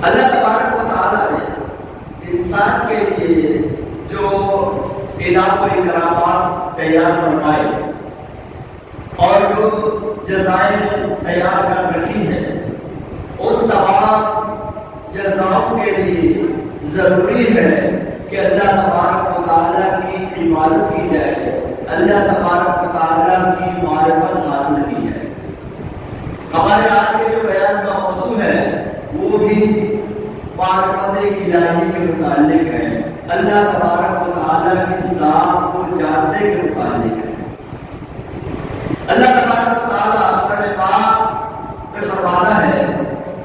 اللہ تبارک و تعالیٰ نے انسان کے لیے جو انعام و اکرامات تیار فرمائے اور جو جزائیں تیار کر رکھی ہیں، ان تمام جزاؤں کے لیے ضروری ہے کہ اللہ تبارک و تعالیٰ کی عبادت کی جائے، اللہ تبارک و تعالیٰ کی معرفت حاصل کی جائے۔ ہمارے آج کے جو بیان کا موضوع ہے وہ بھی معرفت الہی کے متعلق ہے، اللہ تبارک و تعالیٰ کی ذات کو جاننے کے متعلق ہے۔ اللہ تبارک و تعالیٰ قرآن پاک میں فرماتا ہے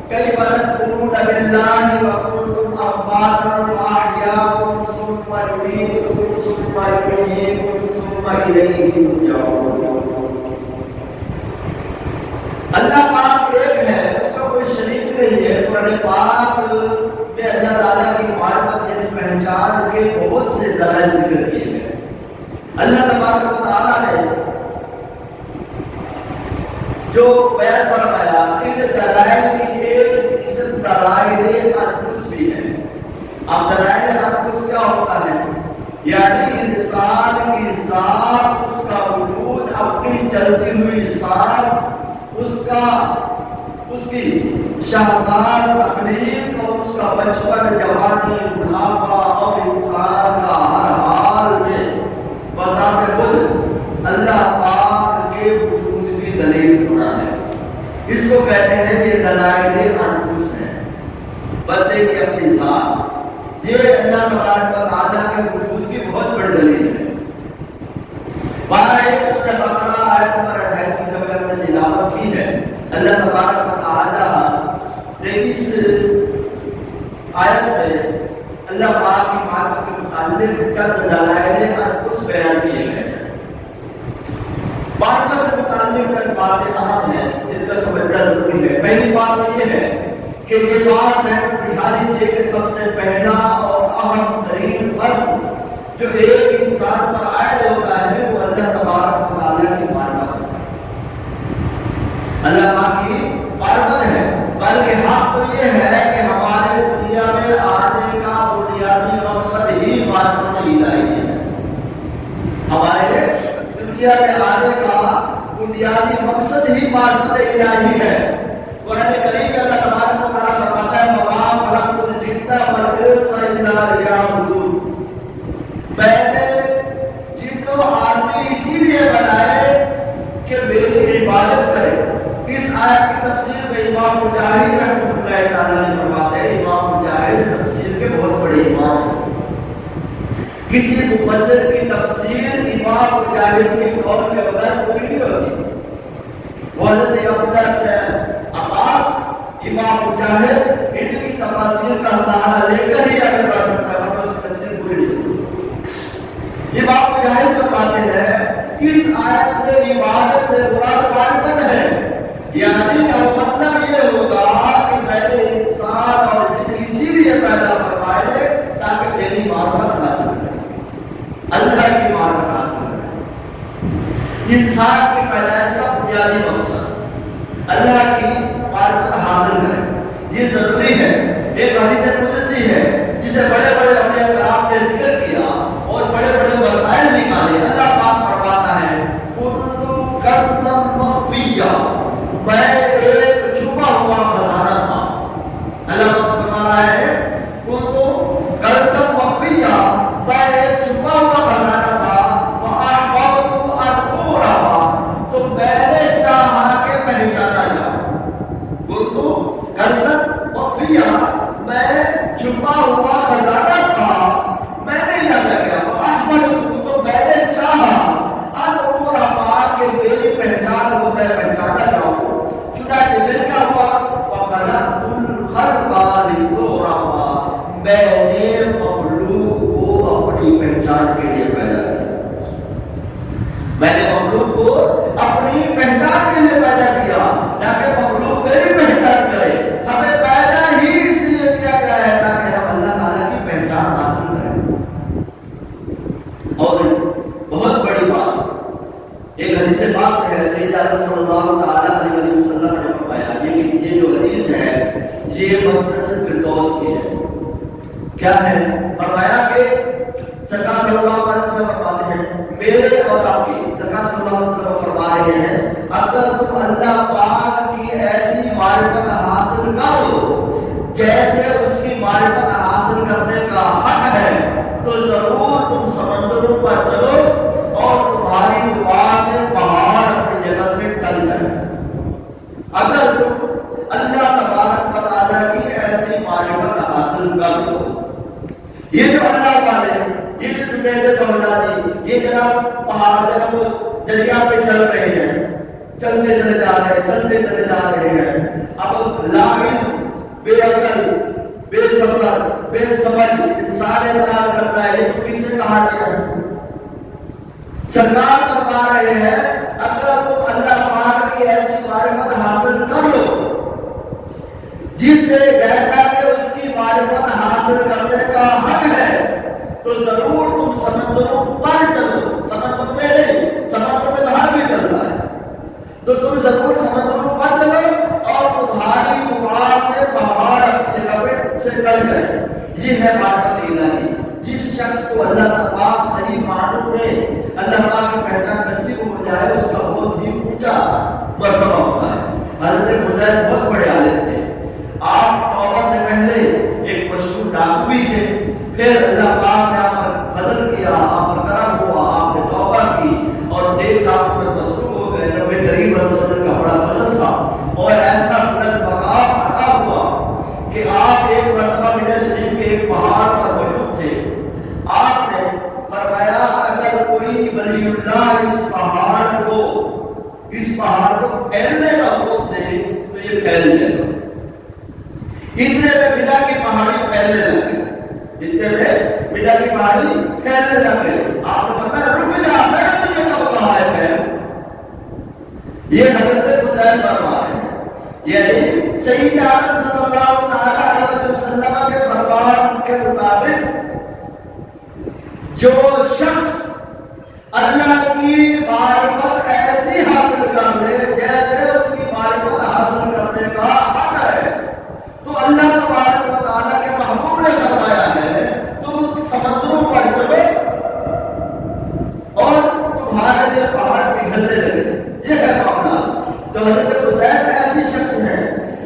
کیف تکفرون باللہ وکنتم امواتا فاحیاکم ثم یمیتکم ثم یحییکم ثم الیہ ترجعون۔ اللہ پاک ایک ہے، اس کا کوئی شریک نہیں ہے۔ قرآن پاک میں اللہ تعالیٰ کی معرفت یعنی پہچان کے بہت سے دلائل ذکر کیے گئے۔ اللہ تبارک و تعالیٰ نے جو بیان فرمایا ان دلائل کی ایک قسم دلائل انفس بھی ہے۔ اب دلائل انفس کیا ہوتا ہے؟ یعنی انسان کی ذات، اس کا وجود، اپنی چلتی ہوئی سانس، اس کی شاہکار تخلیق اور اس کا بچپن، جوانی، بڑھاپا اور انسان کا ہر حال میں بذات خود اللہ پاک کے وجود کی دلیل ہونا ہے۔ اس کو کہتے ہیں یہ دلائل انفس ہیں، بندے کی اپنی ذات، یہ اللہ تبارک و تعالیٰ کے وجود کی بہت بڑی دلیل ہے۔ سورہ بقرہ آیت نمبر 28 کی جب ہم نے تلاوت کی ہے، اللہ تبارک و تعالیٰ نے اس آیت میں اللہ پاک کی معرفت کے متعلق چند دلائل انفس بیان کیے گئے ہیں۔ معرفت سے متعلق چند باتیں اہم ہیں جن کا سمجھنا ضروری ہے۔ پہلی بات یہ ہے کہ یہ بات ہے بٹھا لیجیے کہ سب سے پہلا اور اہم ترین فرض جو ایک انسان پر عائد ہوتا ہے وہ اللہ تبارک و تعالیٰ کی معرفت ہے، اللہ پاک کی معرفت ہے۔ بلکہ حق تو یہ ہے کہ ہمارے دنیا میں آنے کا بنیادی مقصد ہی معرفت الہی ہے۔ ہمارے دنیا میں آنے کا بنیادی مقصد ہی معرفت الہی ہے۔ قرآن کریم میں اللہ تبارک و تعالیٰ فرماتا ہے وَمَا خَلَقْتُ الْجِنَّ وَالْإِنسَ إِلَّا لِيَعْبُدُونِ۔ میں نے جن و آدمی اسی لیے بنائے کہ میری عبادت کرے۔ اس آیت کی تفسیر میں امام مجاہد رحمۃ اللہ تعالیٰ نے فرماتے ہیں، امام مجاہد تفسیر کے بہت بڑے امام ہیں۔ کسی مفسر کی تفسیر امام مجاہد کے قول کے بغیر پوری نہیں ہوتی۔ وہ حضرت عبداللہ عباس امام مجاہد ان کی تفاسیر کا سہارا لے کر ہی آگے بڑھ سکتا ہے، ورنہ اس کی تفسیر پوری نہیں ہوتی۔ امام مجاہد فرماتے ہیں اس آیت میں عبادت سے مراد معرفت ہے، یعنی مطلب یہ ہوگا کہ میں نے انسان اور جن اسی لیے پیدا فرمائے تاکہ میری معرفت حاصل کرے، اللہ کی معرفت حاصل کرے۔ انسان کی پیدائش کا بنیادی مقصد اللہ کی معرفت حاصل کرے، یہ ضروری ہے۔ ایک حدیث قدسی ہے جسے بڑے بڑے اولیاء کرام نے ذکر کیا اور بڑے بڑے وسائل نکالے۔ اللہ پاک فرماتا ہے کنت کنزا مخفیا، میں ایک چھپا ہوا خزانہ تھا۔ اللہ فرماتا ہے کنت کنزا مخفیا، میں ایک چھپا ہوا خزانہ تھا۔ فاحببت ان اعرف، تو میں نے چاہا کہ پہچانا جاؤں۔ کنت کنزا مخفیا، میں چھپا ہوا خزانہ تھا، میں نے یاد کیا۔ فاحببت، تو میں نے چاہا ان اعرف کہ میری پہچان ہو، میں پہچانا جاؤں۔ چنانچہ پھر کیا ہوا؟ فخلقت الخلق لتعرف، میں نے مخلوق کو اپنی پہچان کے لیے پیدا کیا۔ میں نے مخلوق کو اپنی پہچان کے لیے پیدا کیا تاکہ مخلوق میری پہچان کرے۔ ہمیں پیدا ہی اس لیے کیا گیا ہے تاکہ ہم اللہ تعالیٰ کی پہچان حاصل کریں۔ اور بہت بڑی بات ایک حدیث پاک ہے، سیدنا صلی اللہ تعالیٰ علیہ وسلم نے فرمایا، یہ جو حدیث ہے یہ مسند الفردوس کیا ہے؟ فرمایا کہ سرکار صلی اللہ علیہ وسلم فرماتے ہیں میرے اور آپ کی، سرکار صلی اللہ علیہ وسلم فرما رہے ہیں اگر تم اللہ پاک کی ایسی معرفت حاصل کرو جیسے اس کی معرفت حاصل کرنے کا حق ہے تو ضرور تم سمندروں پر چلو اور تمہاری دعا سے پہاڑ اپنی جگہ سے ٹل جائے۔ اگر تم اللہ تبارک و تعالیٰ کی ایسی معرفت حاصل کر لو، یہ جو اللہ والے، یہ جو جنید دولانی، یہ جناب پہاڑ جناب دریا پہ چل رہے ہیں، چلتے چلے جا رہے ہیں، چلتے چلے جا رہے ہیں، اب لا علم، بے عقل، بے صبر، بے سمجھ انسان اعتراض کرتا ہے یہ تو کسے کہا گیا ہے؟ سرکار فرما رہے ہیں اگر تم اللہ پاک کی ایسی معرفت حاصل کر لو جس سے جیسا کہ اس کی معرفت حاصل کرنے کا حق ہے تو ضرور تم سمندروں پر چلو، سمندر میں نہیں، سمندر میں تو ہر بھی چلتا ہے، تو تم ضرور سمندروں پر چلو اور تمہاری دعا سے پہاڑ اپنی جگہ پہ سے ٹل جائے۔ یہ ہے معرفت الہی۔ جس شخص کو اللہ پاک صحیح معنوں میں اللہ پاک کی پہچان نصیب ہو جائے اس کا بہت ہی اونچا مرتبہ ہوتا ہے۔ حضرت حذیفہ بہت بڑے عالم تھے، آپ توبہ سے پہلے ایک مشہور ڈاکو بھی تھے، پھر اللہ پاک نے آپ پر فضل کیا، آپ پر کرم ہوا، آپ نے توبہ کی اور نیک کاموں میں مصروف ہو گئے۔ رب کریم عز و جل کا بڑا فضل تھا اور ایسا بلند مقام عطا ہوا کہ آپ ایک مرتبہ مدینہ شریف کے ایک پہاڑ پر موجود تھے۔ آپ نے فرمایا اگر کوئی ولی اللہ اس پہاڑ کو پھیلنے کا حکم دے تو یہ پھیل جائے گا۔ اتنے میں بدا کی پہاڑی پھیلنے لگ گئی، اتنے میں بدا کی پہاڑی پھیلنے لگ گئی۔ آپ نے فرمایا رک جا، میں نے تجھے کب کہا ہے پھیل؟ یہ حضرت حذیفہ فرما رہے ہیں، یعنی سید عالم صلی اللہ علیہ وسلم کے فرمان کے مطابق جو شخص اللہ کی معرفت ایسی حاصل کر لے جیسے اس کی معرفت حاصل کرنے کا حق ہے تو اللہ تبارک و تعالیٰ کے محبوب نے فرمایا ہے تم سمندروں پر چلو اور تمہارے لیے پہاڑ پگھلنے لگے۔ یہ ہے معاملہ۔ تو حضرت حذیفہ ایسی شخص ہے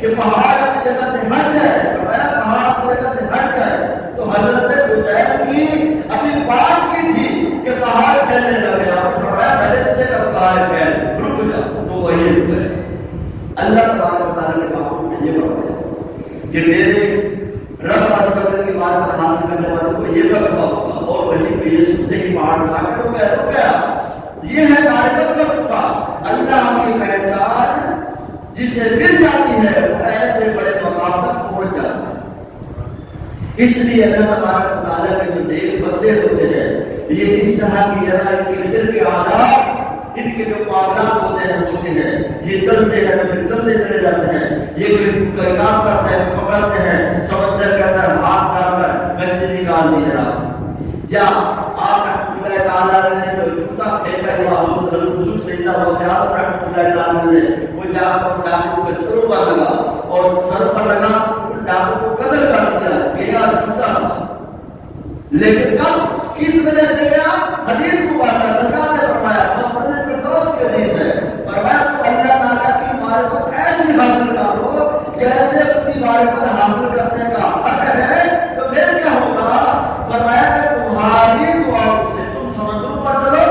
کہ پہاڑ اپنی جگہ سے ہٹ جائے، پہاڑ اپنی جگہ سے ہٹ جائے تو حضرت حذیفہ کی ابھی بات کی تھی کہ پہاڑ پھیلنے لگے، آپ نے فرمایا پہلے تجھے کب کہا ہے پھیل، رک جا، تو وہی رک گئے۔ اللہ تبارک و تعالیٰ کے محبوب نے یہ فرمایا کہ میرے رب عز و جل کی معرفت حاصل کرنے والوں کو یہ مرتبہ ہوگا، اور وہی پہ یہ سنتے ہی پہاڑ ساکت ہو گیا، رک گیا۔ یہ ہے معرفت کا رتبہ۔ اللہ کی پہچان جسے مل جاتی ہے وہ ایسے بڑے مقام تک پہنچ جاتا ہے۔ اس لیے اللہ تبارک و تعالیٰ کے جو نیک بندے ہوتے ہیں یہ اس طرح کی جگہ ان کے دل کے آداب، ان کے جو معاملات ہوتے ہیں یہ چلتے ہیں، چلتے چلے جاتے ہیں۔ یہ کوئی کام کرتے ہیں، پکڑتے ہیں، سمندر کے اندر ہاتھ ڈال کر کشتی نکال دی جناب، یا آپ رحمۃ اللہ تعالیٰ نے جو جوتا پھینکا ہوا حضور سیدنا وسیعت رحمۃ اللہ تعالیٰ نے وہ جا کر ڈاکو کے سروں پر لگا اور سر پر لگا، ان ڈاکو کو قتل کر دیا، گیا جوتا۔ لیکن کب کس وجہ سے گیا؟ حدیث مبارکہ سرکار نے فرمایا، مسند فردوس کی حدیث ہے، فرمایا تو اللہ تعالیٰ کی معرفت ایسی حاصل کرو جیسے اس کی معرفت حاصل کرنے کا حق ہے تو پھر کیا ہوگا؟ فرمایا کہ تمہاری دعاؤں سے تم سمندروں پر چلو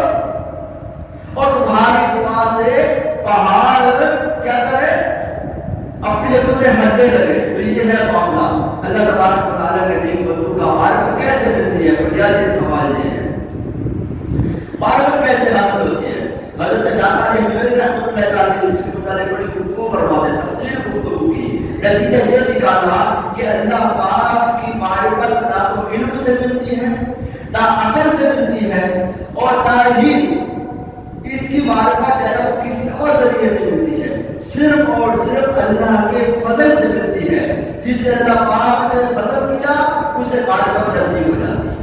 اور تمہاری دعا سے پہاڑ کیا کرے؟ اپنی جگہ سے ہٹنے لگے۔ تو یہ ہے معاملہ۔ اللہ تبارک و تعالیٰ کے نیک بندوں کا معرفت کیسے ملتی ہے؟ بنیادی سوال یہ ہے، معرفت کیسے حاصل ہوتی ہے؟ حضرت جعفر حموی رحمۃ اللہ تعالیٰ اس کے متعلق بڑی گفتگو فرماتے ہیں، تفصیل گفتگو کی۔ نتیجہ یہ نکالا کہ اللہ پاک کی معرفت نہ تو علم سے ملتی ہے، نہ عقل سے ملتی ہے، اور نہ ہی اس کی معرفت جو ہے وہ کسی اور ذریعے سے ملتی ہے، صرف اور صرف اللہ کے فضل سے ملتی ہے۔ جسے اللہ پاک نے فضل کیا اسے معرفت نصیب ہو جاتی ہے۔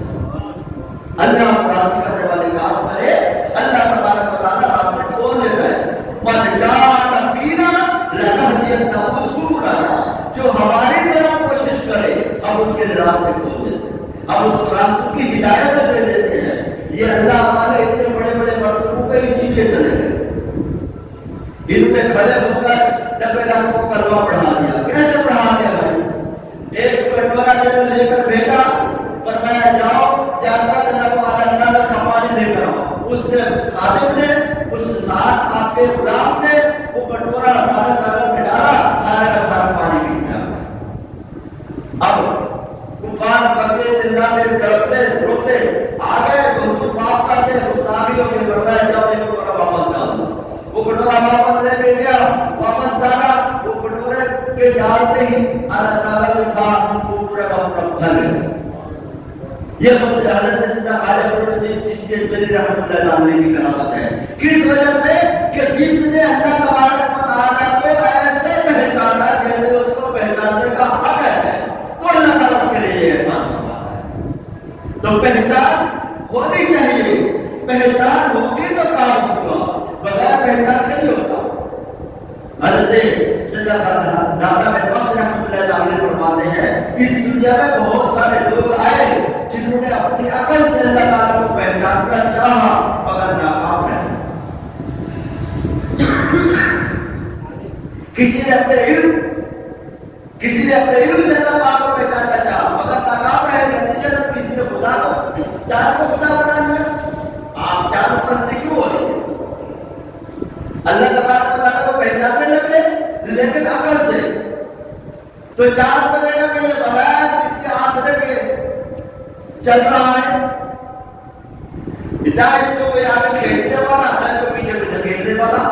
اللہ کو راضی کرنے والے کام کرے، اللہ تبارک و تعالیٰ راستے کھول دیتا ہے۔ من جاء فینا لنهدینہ سبلنا، جو ہماری طرف کوشش کرے ہم اس کے راستے کھول دیتے ہیں۔ اور اس کو راستوں کی ہدایت دے دیتے ہیں. یہ اللہ والے اتنے بڑے بڑے مرتبوں پہ اسی لیے چلے گئے. انہوں نے کھڑے ہو کر نبی اللہ کو کلمہ پڑھا دیا. کیسے پڑھا دیا بھائی؟ ایک کٹورا لے کر بھیجا, فرمایا جاؤ جا کر نبی علیہ السلام کا پانی لے کر آؤ. اس نے خادم نے, اس ساتھ آپ کے غلام نے وہ کٹورا ہمارے ساگر میں ڈالا, سارا کا سارا پانی پی گیا. اب کفار بندے چلاتے ڈرتے روتے آ گئے, حضور معاف کر دے, گستاخی ہو گئی. فرمایا جاؤ یہ کٹورا واپس ڈال دو. وہ کٹورا واپس لے کے گیا, واپس ڈالا. وہ کٹورے کے ڈالتے ہی ہمارا ساگر جو تھا وہ پورا کا پورا بھر گیا. یہ مسئلہ حضرت سیدنا خواجہ فرید چشتی بری رحمۃ اللہ علیہ کی کرامت ہے. کس وجہ سے کہ جس نے اللہ تبارک و تعالیٰ کو ایسے پہچانا جیسے اس کو پہچاننے کا حق ہے, تو اللہ تعالیٰ اس کے لیے یہ احسان فرماتا ہے. تو پہچان ہونی چاہیے, پہچان ہوگی تو کام ہوگا, بغیر پہچان کے نہیں ہوتا. حضرت سیدنا داتا بخش رحمۃ اللہ علیہ فرماتے ہیں اس دنیا میں بہت سارے لوگ آئے جنہوں نے اپنی عقل سے اللہ تعالیٰ کو پہچاننا چاہا مگر ناکام ہے. کسی نے اپنے علم سے اللہ پاک کو پہچاننا چاہا مگر ناکام ہے. نتیجہ میں کسی نے خدا کو چاند کو خدا بنا لیا. آپ چاند پرستی کیوں ہو رہی ہے؟ اللہ تبارک و تعالیٰ کو پہچاننے لگے لیکن عقل سے, تو چاند کو دیکھا کہ یہ بغیر کسی آسرے کے چل رہا ہے, نہ اس کو کوئی آگے کھینچنے والا, نہ اس کو پیچھے پیچھے کھینچنے والا,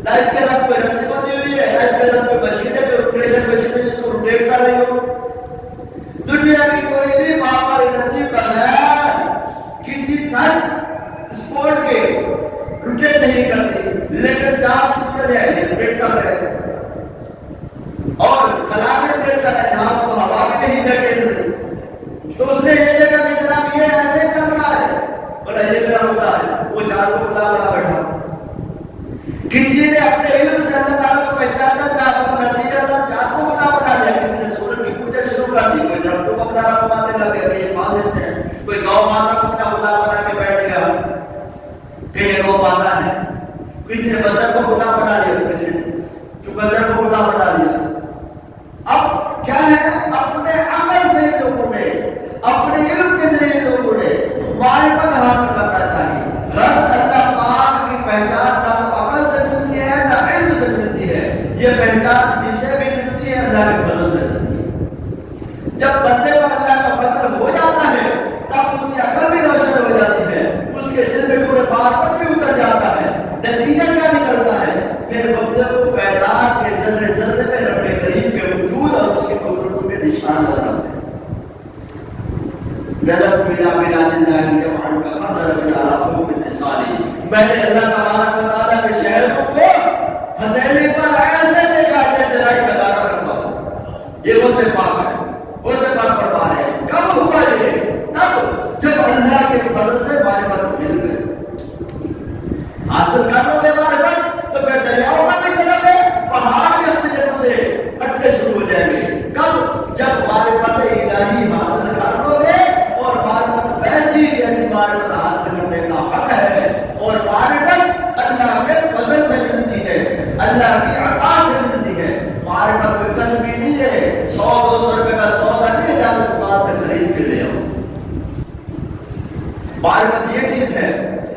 نہ اس کے ساتھ کوئی رسی بندی ہوئی ہے, نہ اس کے ساتھ کوئی مشین ہے جو روٹیشن مشین ہے جس کو روٹیٹ کر رہی ہو. دنیا کی کوئی بھی پاور انرجی بغیر کسی تھرڈ اسپورٹ کے روٹیٹ نہیں کرتی, لیکن چاند سورج ہے یہ روٹیٹ کر رہے ہیں اور خلا بھی روٹیٹ کر رہے ہیں جہاں اس کو ہوا بھی نہیں دھکیل رہی. تو اس نے یہ دیکھا کہ جناب یہ ایسے چل رہا ہے, بولا یہ میرا خدا ہے. وہ چاند کو خدا بنا بیٹھا. کسی نے اپنے علم سے اللہ تعالیٰ کو پہچاننا چاہا تو نتیجہ تھا چاند کو خدا بنا دیا. کسی نے سورج کی پوجا شروع کر دی, کوئی جنتوں کو اپنا رب ماننے لگے کہ یہ مان لیتے ہیں, کوئی گاؤں ماتا کو اپنا خدا بنا کے بیٹھ گیا کہ یہ گاؤں ماتا ہے. کسی نے بندر کو خدا بنا لیا, کسی نے چقندر کو خدا بنا لیا. اب کیا ہے, اپنے عقل سے لوگوں نے, اپنے علم کے ذریعے لوگوں نے معرفت حاصل کرنا چاہیے. غرض اللہ پاک کی پہچان نہ تو عقل سے ملتی ہے نہ علم سے ملتی ہے. یہ پہچان جسے بھی ملتی ہے اللہ کے فضل سے ملتی ہے. جب بندے پر اللہ کا فضل ہو جاتا ہے تب اس کی عقل بھی روشن ہو جاتی ہے, اس کے دل میں پورے معرفت بھی اتر جاتا ہے. نتیجہ کیا نکلتا ہے؟ پھر بندے کو کائنات کے ذرے ذرے میں رب کریم کے وجود اور اس کی قدرتوں کے نشان نظر آتے ہیں. میں نے اللہ تبارک و تعالیٰ کے شہروں کو ہتھیلی پر ایسے دیکھا جیسے رائی کا دانہ رکھا ہو. یہ وہ سے پاک ہے, وہ سے پاک فرما رہے ہیں. کب ہوا یہ؟ تب جب اللہ کے فضل سے معرفت مل گئی. حاصل کر لو گے معرفت تو پھر دریاؤں میں بھی چلے گئے, پہاڑ بھی اپنی جگہ سے ہٹنے شروع ہو جائیں گے. کب؟ جب معرفت الہی حاصل کر لو گے, اور معرفت ویسی جیسی معرفت حاصل کرنے کا حق ہے. اور معرفت اللہ کے فضل سے ملتی ہے, اللہ کی عطا سے ملتی ہے. معرفت کوئی کسب بھی نہیں ہے, 100-200 روپے کا سودا نہیں جا کے دکان سے خرید کے لے آؤ. معرفت یہ چیز ہے.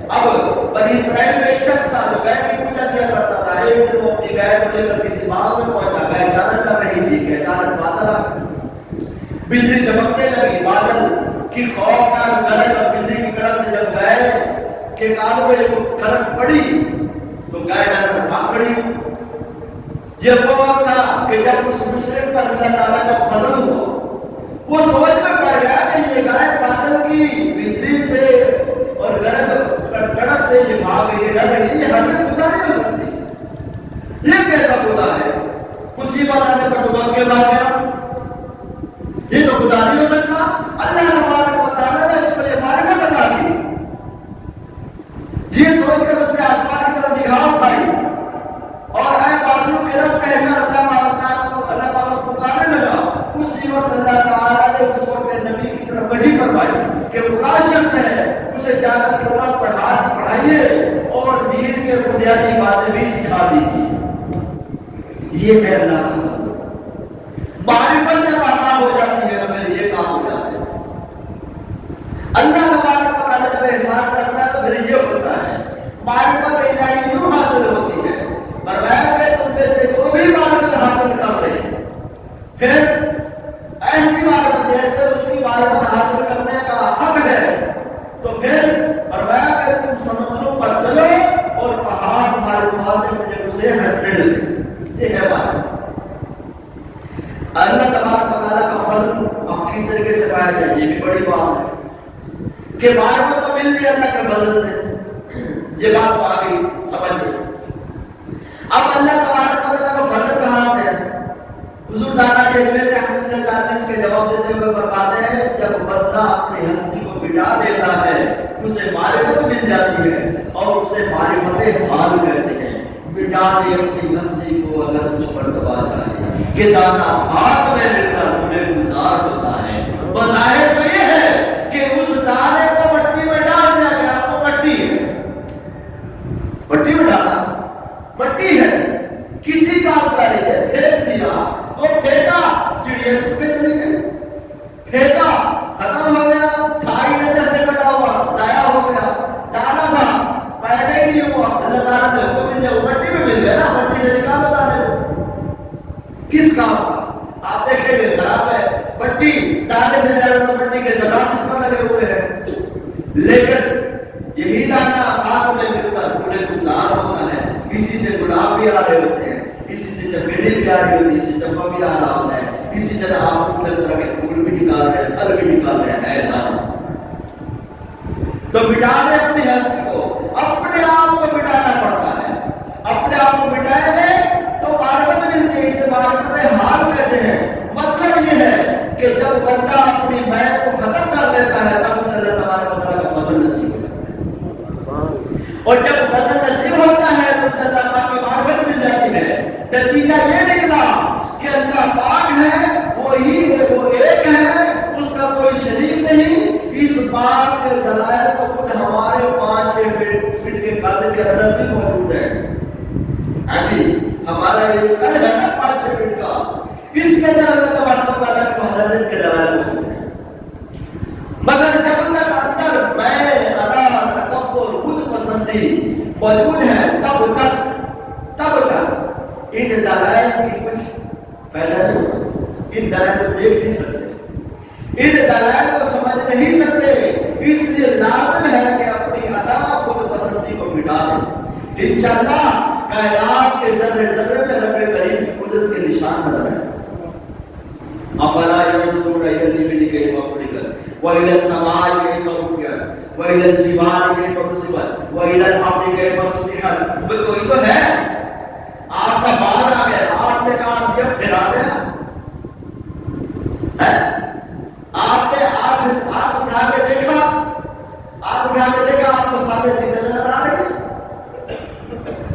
اب بنی اسرائیل میں ایک شخص تھا جو گائے کی پوجا کیا کرتا تھا. ایک دن وہ اپنی گائے کو لے کر کسی باغ میں پہنچا. گائے چارہ چل رہی تھی کہ اچانک بادل آ گئے, بجلی چمکنے لگی. بادل کی خوفناک گرج اور بجلی کی کڑک سے جب گائے کے کانوں میں وہ کڑک پڑی تو گائے جا کر بھاگ کھڑی. یہ وہ وقت تھا کہ جب اس مشرک پر اللہ تعالیٰ کا فضل ہوا. وہ سوچ میں پڑ گیا کہ یہ گائے بادل کی بجلی سے اور کڑک سے یہ بھاگ گئی, یہ ڈر رہی, یہ ہرگز خدا نہیں ہو سکتی. یہ کیسا خدا ہے؟ مصیبت آنے پر تو بن کے بھاگ گیا. یہ تو خدا نہیں ہو سکتا. اللہ تبارک و تعالیٰ نے اس کو یہ معرفت عطا کی. یہ سوچ کر اس نے آسمان کی طرف نگاہ اٹھائی اور اے بادلوں کے رب کہہ کر اللہ پاک کو پکارنے لگا. اسی وقت اللہ تعالیٰ نے اس وقت نبی کی طرف جا کر کلمہ پڑھائیے اور دین کے بنیادی باتیں بھی سکھا دیجیے. یہ ہے اللہ کا فضل. معرفت جب عطا ہو جاتی ہے تو پھر یہ کام ہو جاتا ہے. اللہ تبارک و تعالیٰ جب احسان کرتا ہے تو پھر یہ ہوتا ہے. معرفت الہی یوں حاصل ہوتی ہے. فرمایا کہ تم میں سے جو بھی معرفت حاصل کر رہے ہیں پھر ایسی معرفت جیسے اس کی معرفت حاصل کرنے کا حق ہے تو پھر فرمایا کہ تم سمندروں پر چلو اور پہاڑ تمہارے پاس سے اسے ہٹنے لگے. یہ ہے معرفت. اللہ تبارک و تعالیٰ کا فضل اب کس طریقے سے پایا جائے یہ بھی بڑی بات ہے کہ معرفت تو مل رہی ہے اللہ کے فضل سے. یہ بات تو آ گئی سمجھ لیں. اب اللہ تبارک و تعالیٰ کا فضل کہاں سے ہے؟ حضور دانا جیلوی رحمۃ اللہ تعالیٰ اس کے جواب دیتے ہوئے فرماتے ہیں جب بندہ اپنی ہستی کو مٹا دیتا ہے اسے معرفت مل جاتی ہے اور اسے معرفت حال کہتے ہیں. مٹا دے اپنی ہستی کو اگر کچھ مرتبہ چاہے کہ دانا ہاتھ میں مل کر انہیں گزار ہوتا ہے. بظاہر تو یہ ہے کہ اس دانے کو مٹی میں ڈال دیا گیا. وہ مٹی ہے, مٹی میں ڈالا, مٹی ہے, کسی کام کا نہیں ہے, پھینک دیا اور پھینکا, چڑیا چپ کے چلی گئی, پھینکا ختم ہو گیا, تھائی نظر سے کٹا ہوا ضائع ہو گیا, دانا تھا پیدا ہی نہیں ہوا. اللہ تعالیٰ نے حکم دیا وہ مٹی میں مل گیا نا, مٹی سے نکالو دانے کو. کس کام کا آپ دیکھیں گے خراب ہے. مٹی دانے سے زیادہ مٹی کے زراعت اس پر لگے ہوئے ہیں, لیکن یہی دانا خاک میں مل کر انہیں گزار ہوتا ہے. اسی سے گلاب بھی آ رہے ہوتے ہیں, اسی سے چمیلی بھی آ رہی ہوتی ہے, اسی سے چمبا بھی آ رہا ہوتا ہے, اسی طرح آپ مختلف طرح کے پھول بھی نکال رہے ہیں, پھل بھی نکال رہے ہیں. دانا تو مٹا دے اپنی ہستی کو, اپنے آپ کو مٹانا پڑتا ہے. اپنے آپ کو مٹائیں گے تو معرفت ملتی ہے. اسے معرفت حال کہتے ہیں. مطلب یہ ہے کہ جب بندہ اپنی میں کو ختم کر دیتا ہے تب اسے اللہ تبارک و تعالیٰ کا فضل نصیب ہو جاتا ہے, اور جب فضل نصیب ہوتا ہے تو اسے اللہ پاک کی معرفت مل جاتی ہے. نتیجہ یہ نکلا کہ اللہ پاک ہے, وہی وہ ایک ہے, اس کا کوئی شریک نہیں. اس بات کے دلائل تو خود ہمارے 5-6 فٹ کے قد کے اندر بھی موجود ہے. ہاں جی, ہمارا یہ قد ہے نا 5-6 فٹ کا, اس کے اندر اللہ تبارک و تعالیٰ کی وحدانیت کے دلائل موجود ہیں. مگر جب تک اندر میں, انا, تکبر, خود پسندی موجود ہے تب تک ان دلائل کی کچھ فائدہ نہیں ہوتا. ان دلائل کو دیکھ نہیں سکتے, ان دلائل کو سمجھ نہیں سکتے. اس لیے لازم ہے کہ اپنی انا, خود پسندی کو مٹا دیں. انشاءاللہ کائنات کے ذرے ذرے میں رب کریم کی قدرت کے نشان نظر آئے. افلا ينظرون الى الابل كيف خلقت والى السماء كيف رفعت والى الجبال كيف نصبت والى الارض كيف سطحت. کوئی تو ہے, آپ کا بال آ گیا, آپ نے کہا دیا پھر آ گیا. آپ نے آنکھ اٹھا کے دیکھا, آپ کو سامنے چیزیں نظر آ رہی ہے,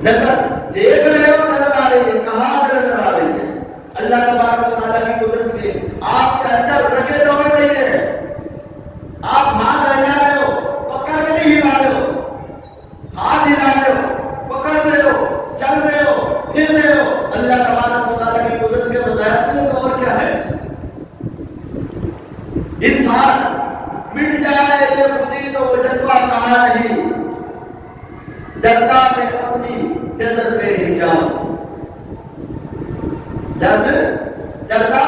نظر دیکھ رہے ہو, نظر آ رہی ہے. کہاں سے نظر آ رہی ہے؟ اللہ تبارک و تعالیٰ کی قدرت کے آپ کے اندر رکھے دوڑ رہی ہے. آپ ہاتھ ہلا رہے ہو, پکڑ کے نہیں ہلا رہے ہو, ہاتھ ہلا رہے ہو, پکڑ رہے ہو, چل رہے ہو, پھر رہے ہو. اللہ تبارک و تعالیٰ کی قدرت کے وظاہر نہیں تو اور کیا ہے. انسان مٹ جائے یہ خودی تو وہ جذبہ کہاں نہیں. ڈرتا میں اپنی نظر پہ حجاب, ڈرتا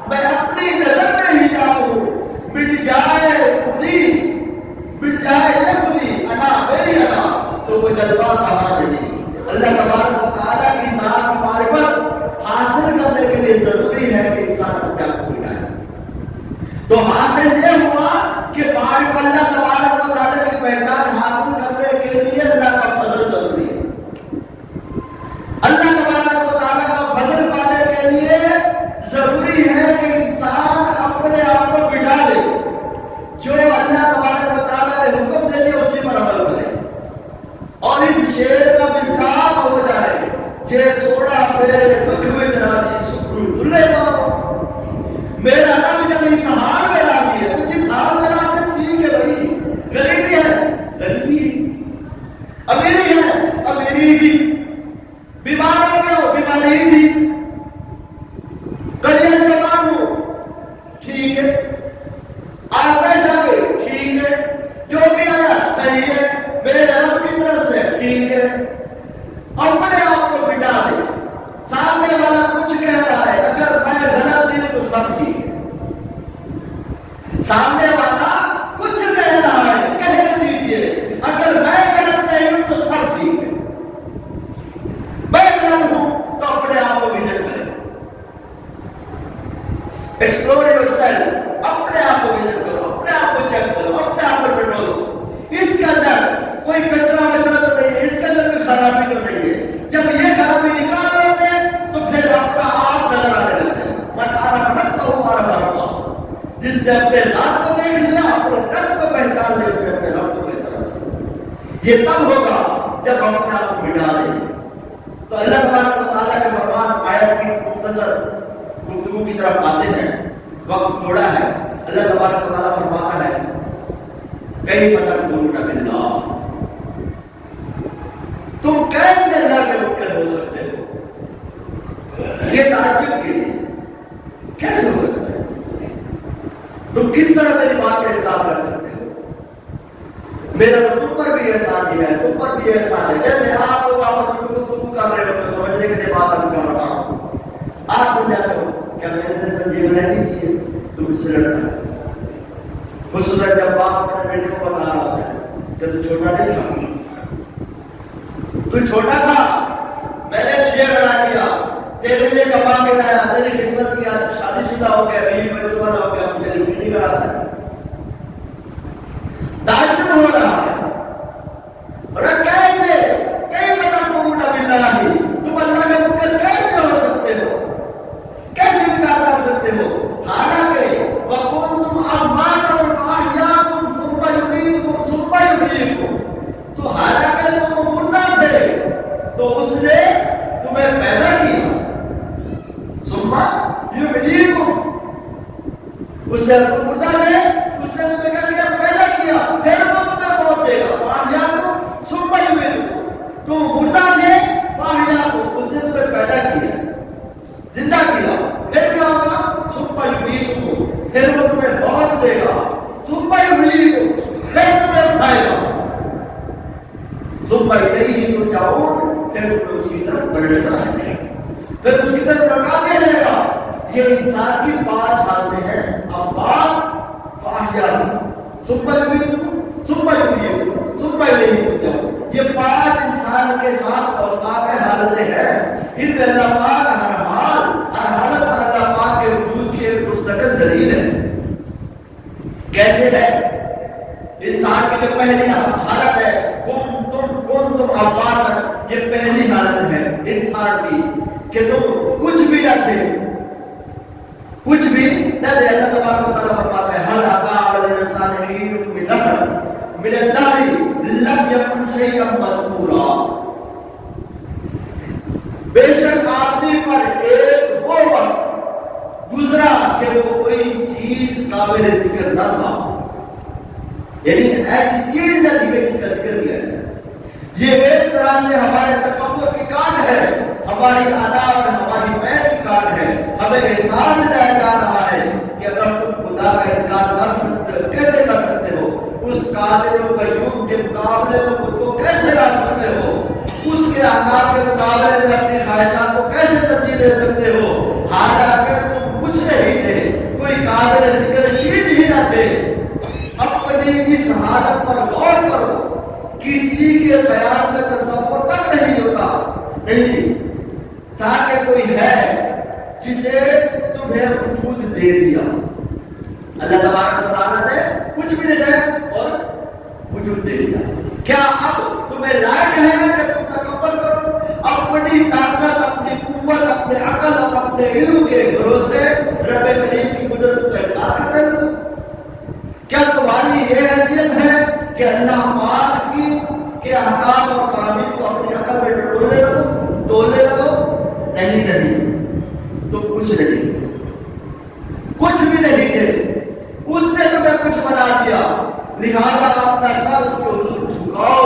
میں اپنی نظر پہ حجاب ہوں. مٹ جائے خودی, مٹ جائے یہ خودی, انا میری انا, تو وہ جذبہ کہاں نہیں. اللہ تبارک و تعالیٰ کی ذات کی معرفت حاصل کرنے کے لیے ضروری ہے کہ انسان اپنے آپ کو مٹائے. تو حاصل یہ ہوا کہ معرفت اللہ تبارک و تعالیٰ کی پہچان حاصل کرنے کے لیے اللہ کا فضل ضروری ہے. اللہ تبارک و تعالیٰ کا فضل پانے کے لیے ضروری ہے کہ انسان اپنے آپ کو مٹا دے. جو اللہ تبارک و تعالیٰ نے حکم دے دیا اسی پر عمل کرے, اور اس شعر کا مصداق ہو جائے جے سوڑا میرے دکھ میں جراجی سکرو چلے پاؤ. میرا رب جب اس حال میں راضی ہے تو جس حال میں راضی ٹھیک ہے بھائی, سامنے والا کچھ کہہ رہا ہے، کہنے دیجیے، اگر میں غلط نہیں ہوں تو سب ٹھیک ہے، میں غلط ہوں تو اپنے آپ کو وزٹ کریں، ایکسپلور یور سیلف، اپنے آپ کو وزٹ کرو، اپنے آپ کو چیک کرو، اپنے آپ کو پٹرولو. اس کے اندر کوئی کچرا وچرا تو نہیں ہے، اس کے اندر کوئی خرابی تو نہیں ہے. جب یہ خرابی نکال لیتے ہیں تو پھر اپنا آپ نظر آنے لگتے ہیں. من عرف نفسہ عرف ربہ، جس نے اپنے ذات کو دیکھ لیا، اپنے نفس کو پہچان لیا، اس نے اپنے رب کو پہچان لیا. یہ تب ہوگا جب ہم اپنے آپ کو مٹا دیں. تو اللہ تبارک و تعالیٰ کے فرمان آیت کی مختصر گفتگو کی طرف آتے ہیں، وقت تھوڑا ہے. اللہ تبارک و تعالیٰ فرماتا ہے کیف تکفرون باللہ، تم کیسے اللہ کے منکر ہو سکتے ہو؟ یہ تعجب کے لیے کیسے ہو سکتا ہے؟ تم کس طرح میری بات کا انکار کر سکتے ہو؟ میرا تو تم پر بھی احسان ہی ہے، تم پر بھی احسان ہے. جیسے آپ لوگ آپس میں گفتگو کر رہے ہو تو سمجھنے کے لیے بات کر رہا ہوں، آپ سمجھاتے ہو کیا میں نے سنجیو نہیں کی ہے، تم اس سے لڑتا ہے. خصوصاً جب باپ اپنے بیٹے کو بتا رہا ہوتا ہے کہ تو چھوٹا نہیں تھا، تو چھوٹا تھا، میں نے تجھے بڑا کیا، تیرے لیے کما کے لایا، تیری خدمت کیا، شادی شدہ ہو گیا، بیوی بچوں والا ہو گیا، مجھے رفیق نہیں کراتا ہے. تعجب ہو رہا ہے. اور کیسے کیف تکفرون باللہ، تم اللہ کے منکر کیسے ہو سکتے ہو، کیسے انکار کر سکتے ہو؟ حالانکہ وَكُنْتُمْ أَمْوَاتًا فَأَحْيَاكُمْ ثُمَّ يُمِيتُكُمْ ثُمَّ يُحْيِيكُمْ، تو حالانکہ تم مردہ تھے تو اس نے تمہیں پیدا کیا، ثُمَّ يُحْيِيكُمْ، اس نے تم مردہ تھے، اس نے تمہیں کیا کیا؟ پیدا کیا، پھر وہ تمہیں موت دے گا. فَأَحْيَاكُمْ ثُمَّ يُمِيتُكُمْ، تم مردہ تھے، فَأَحْيَاكُمْ، اس نے تمہیں پیدا کیا، زندہ کیا، پھر کیا ہوگا؟ ثُمَّ يُمِيتُكُمْ، پھر وہ تمہیں موت دے گا. ثُمَّ يُحْيِيكُمْ، پھر تمہیں اٹھائے گا. ثُمَّ إِلَيْهِ تُرْجَعُونَ، پھر تمہیں اس کی طرف بلٹنا ہے، پھر اس کی طرف لوٹا دیا جائے گا. یہ انسان کی 5 حالتیں ہیں، اموات، فاحیاء، ثم یمیتکم، ثم یحییکم، ثم الیہ ترجعون. یہ 5 انسان کے ساتھ اوصاف حالتیں ہیں. ان میں اللہ پاک ہر حال ہر حالت پر اللہ پاک کے وجود کی ایک مستقل دلیل ہے. کیسے ہے؟ انسان کی جو پہلی حالت ہے کنتم امواتا، یہ پہلی حالت ہے انسان کی کہ تم کچھ بھی نہ تھے، کچھ بھی نہ تھے. اللہ تبارک و تعالیٰ فرماتا ہے هل أتى على الإنسان حين من الدهر لم يكن شيئا مذكورا، بے شک آدمی پر ایک وہ وقت گزرا کہ وہ کوئی چیز قابل ذکر نہ تھا، یعنی ایسی چیز نہ تھی کہ جس کا ذکر کیا جائے. یہ ایک طرح سے ہمارے تکبر کی کاٹ ہے، ہماری ادا اور ہماری میں کی کاٹ ہے. ہمیں احساس دلایا جا رہا ہے کہ اگر تم خدا کا انکار کر سکتے ہو، کیسے کر سکتے ہو؟ اس قادر و قیوم کے مقابلے میں خود کو کیسے لا سکتے ہو؟ اس کے احکام کے مقابلے میں اپنی خواہشات کو کیسے ترجیح دے سکتے ہو؟ حالانکہ تم کچھ نہیں تھے، کوئی قابل ذکر چیز ہی نہ تھے. اپنی اس حالت پر غور کرو، کسی کے خیال میں تصور تک نہیں ہوتا نہیں تاکہ کوئی ہے جسے تمہیں وجود دے دیا. اللہ تبارک و تعالیٰ نے کچھ بھی نہیں ہے اور وجود دے دیا. کیا اب تمہیں لائق ہے کہ تم تکبر کرو؟ اپنی طاقت، اپنی قوت، اپنے عقل اور اپنے علم کے بھروسے رب کریم کی قدرت کا انکار کرتے ہو؟ کیا تمہاری یہ حیثیت ہے کہ اللہ پاک کی کے احکام اور قوانین کو اپنی عقل میں ٹٹولنے لگو، تولنے لگو؟ نہیں، تم کچھ نہیں تھے، کچھ بھی نہیں تھے. اس نے تمہیں کچھ بنا دیا، لہذا اپنا سر اس کے حضور جھکاؤ.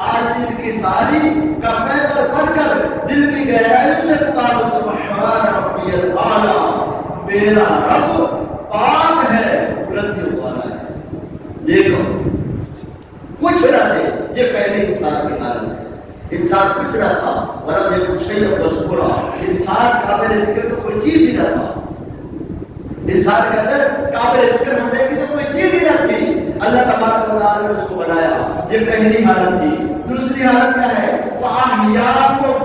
آج دل کی ساری کا پیکر بن کر دل کی گہرائیوں سے پکارو سبحان ربی الاعلیٰ، میرا رب پاک ہے، بلندیوں والا ہے. دیکھو کچھ نہ تھے، یہ پہلے انسان کی حالت ہے. انسان کچھ نہ تھا، ورنہ یہ کچھ نہیں ہے. انسان قابل ذکر تو کوئی چیز ہی نہ تھا. انسان کے اندر قابل ذکر ہونے کی تو کوئی چیز ہی نہ تھی، اللہ تبارک و تعالیٰ نے اس کو بنایا۔ یہ پہلی حالت تھی۔ دوسری حالت کیا ہے؟ فَأَحْيَاكُمْ،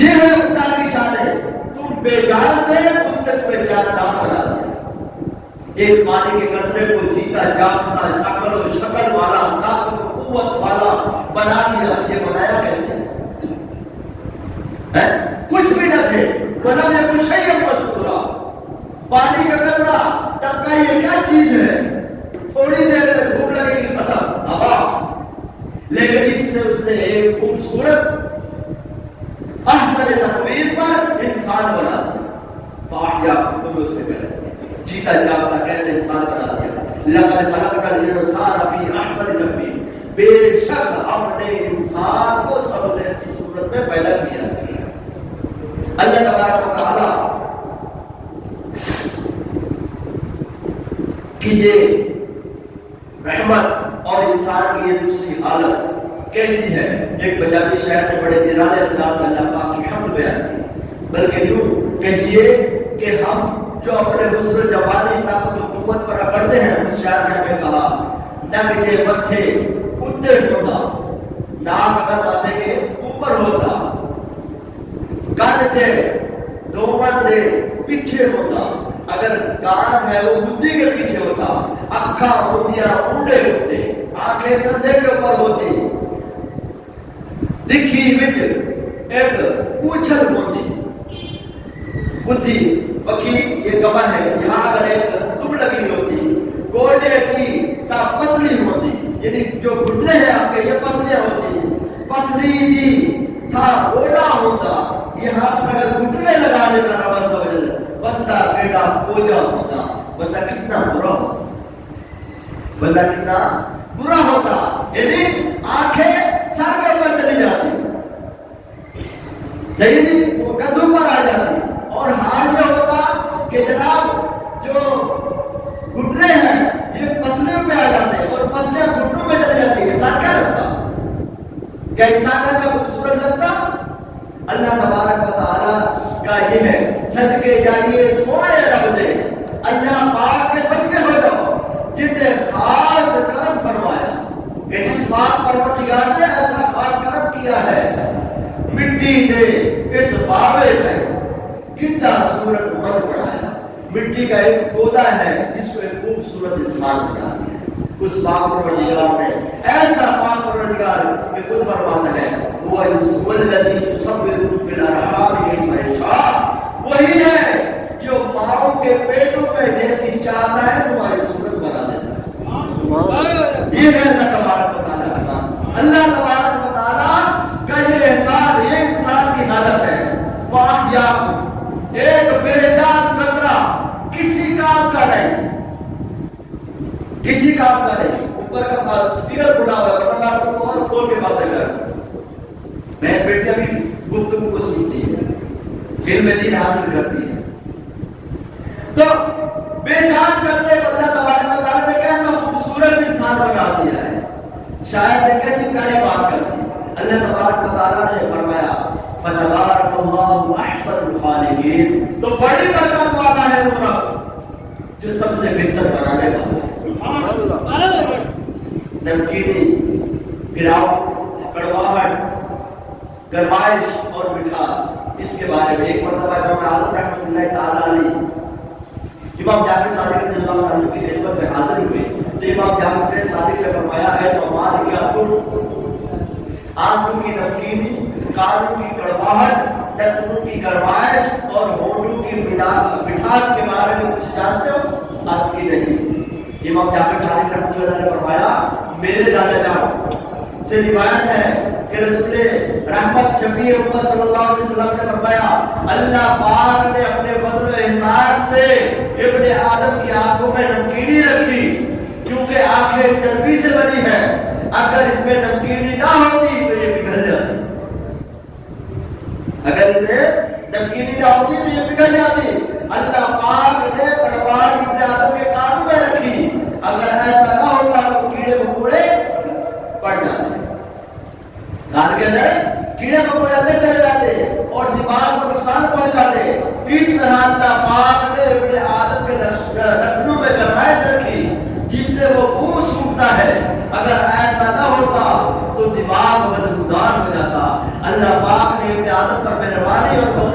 یہ ہے خدا کی شان ہے، تم بے جان تھے، اس نے تمہیں جاندار بنا دیا۔ ایک پانی کے قطرے کو جیتا جاگتا عقل و شکل والا، طاقت و قوت والا بنا دیا۔ یہ بنایا کیسے ہے؟ کچھ بھی نہ تھے، وَلَمْ يَكُنْ شَيْئًا مَّذْكُورًا۔ پانی کا قطرہ ٹپکا، یہ کیا چیز ہے؟ تھوڑی دیر میں دھوپ لگے گی، ختم، ہوا، لیکن اس سے اس نے ایک خوبصورت احسن تقویم پر انسان بنا دیا۔ فَأَحْيَاكُمْ، تمہیں اس نے پیدا کیا، جیتا جاگتا کیسے انسان بنا دیا۔ لَقَدْ خَلَقْنَا الْإِنسَانَ فِي أَحْسَنِ تَقْوِيمٍ، بے شک ہم نے انسان کو سب سے اچھی صورت میں پیدا کیا۔ اللہ تبارک و تعالیٰ کی یہ رحمت اور انسان کی یہ دوسری حالت کیسی ہے؟ ایک پنجابی شاعر نے بڑے نرالے انداز میں اللہ پاک کی حمد بیان کی، بلکہ یوں کہیے کہ ہم جو اپنے حسن و جوانی طاقت و قوت پر اکڑتے ہیں، اس شاعر نے ہمیں کہا نگ کے متھے اتنے ہوتا، ناک اگر ماتھے کے اوپر ہوتا، کان تھے دومن دے پیچھے ہوتا، اگر کان ہے وہ بدھی کے پیچھے ہوتا، اکھا ہوندیاں اونڈے ہوتے، آنکھیں کندھے کے اوپر ہوتی، دکھی وچ ایک پوچھل ہوتی، بدھی بکی یہ گمن ہے، یہاں اگر ایک تم لگی ہوتی، گوڈے کی تا پسلی ہوتی، یعنی جو گھٹنے ہیں آپ کے یہ پسلیاں ہوتی، پسلی دی تھا گوڈا ہوتا، یہاں پر اگر گھٹنے لگا لیتا رب عز و جل، بندہ بیٹا کوجا ہوتا، بندہ کتنا برا ہوتا، بندہ کتنا برا ہوتا، یعنی آنکھیں سر کے اوپر چلی جاتی، صحیح جی، وہ گدھوں پر آ جاتی، اور حال یہ ہوتا کہ جناب جو گھٹنے ہیں یہ پسلیوں پہ آ جاتے ہیں اور پسلیاں گھٹنوں میں چلی جاتی ہے، انسان کیا لگتا؟ کیا انسان ایسا خوبصورت لگتا؟ اللہ تبارک و تعالیٰ کا یہ ہے، صدقے جائیے سونے رب دے، اللہ پاک کے صدقے ہو جاؤ جن نے خاص کرم فرمایا کہ جس پاک پروردگار نے ایسا خاص کرم کیا ہے، مٹی دے اس باغے میں کتنا صورت مرد بنایا، مٹی کا ایک پودا ہے جس کو ایک خوبصورت انسان بنا دیا۔ اس پاک پروردگار نے ایسا پاک پروردگار کہ خود فرماتا ہے وہ الذی یصورکم فی الارحام کیف یشاء، وہی ہے جو ماؤں کے پیٹوں میں جیسی چاہتا ہے تمہاری صورت بنا دیتا ہے۔ یہ ہے اللہ تبارک و تعالیٰ کا نام۔ اللہ تبارک و تعالیٰ کا یہ احسان، یہ انسان کی حالت ہے۔ فَأَحْيَاكُمْ، ایک بے جان قطرہ کسی کام کا نہیں، کسی کام کا نہیں، اوپر کا اسپیکر کھلا ہوا ہے، ورنہ آپ کو اور کھول کے باتیں کر، میں بیٹیاں بھی گفتگو کو سنتی ہے، علم دین حاصل کرتی ہے، تو بے جان قطرے کو اللہ تبارک و تعالیٰ نے کیسا خوبصورت انسان بنا دیا ہے، شاید نے کیسی پیاری بات کر دی۔ اللہ تبارک و تعالیٰ نے فرمایا فَتَبَارَكَ اللَّهُ أَحْسَنُ الْخَالِقِينَ، تو بڑی برکت والا ہے وہ رب جو سب سے بہتر بنانے والا ہے۔ نمکینی، گراؤ، کڑواہٹ، گرمائش اور مٹھاس، اس کے بارے میں ایک مرتبہ امام اعظم رحمۃ اللہ تعالیٰ علیہ امام جعفر صادق رضی اللہ عنہ کی خدمت میں حاضر ہوئے تو امام جعفر صادق نے فرمایا ہے نعمان کیا تم آنکھوں کی نمکینی، کانوں کی کڑواہٹ، نتنوں کی گرمائش اور ہونٹوں کی مٹھاس کے بارے میں کچھ جانتے ہو؟ آپ کی نہیں۔ امام جعفر صادق رحمۃ اللہ نے فرمایا میرے دادا جان سے روایت ہے کہ رسول رحمت شفیع امت صلی اللہ علیہ وسلم نے فرمایا اللہ پاک نے اپنے فضل و احسان سے ابن آدم کی آنکھوں میں نمکینی رکھی، کیونکہ آنکھیں چربی سے بنی ہے، اگر اس میں نمکینی نہ ہوتی تو یہ پگھل جاتی، اگر اس میں نمکینی نہ ہوتی تو یہ پگھل جاتی۔ اللہ پاک نے کڑواہٹ ابن آدم کے کانوں میں رکھی، اگر ایسا نہ ہوتا تو کیڑے مکوڑے پڑ جاتے، کان کے اندر کیڑے مکوڑے اندر چلے جاتے اور دماغ کو نقصان پہنچاتے۔ اس طرح اللہ پاک نے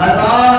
1000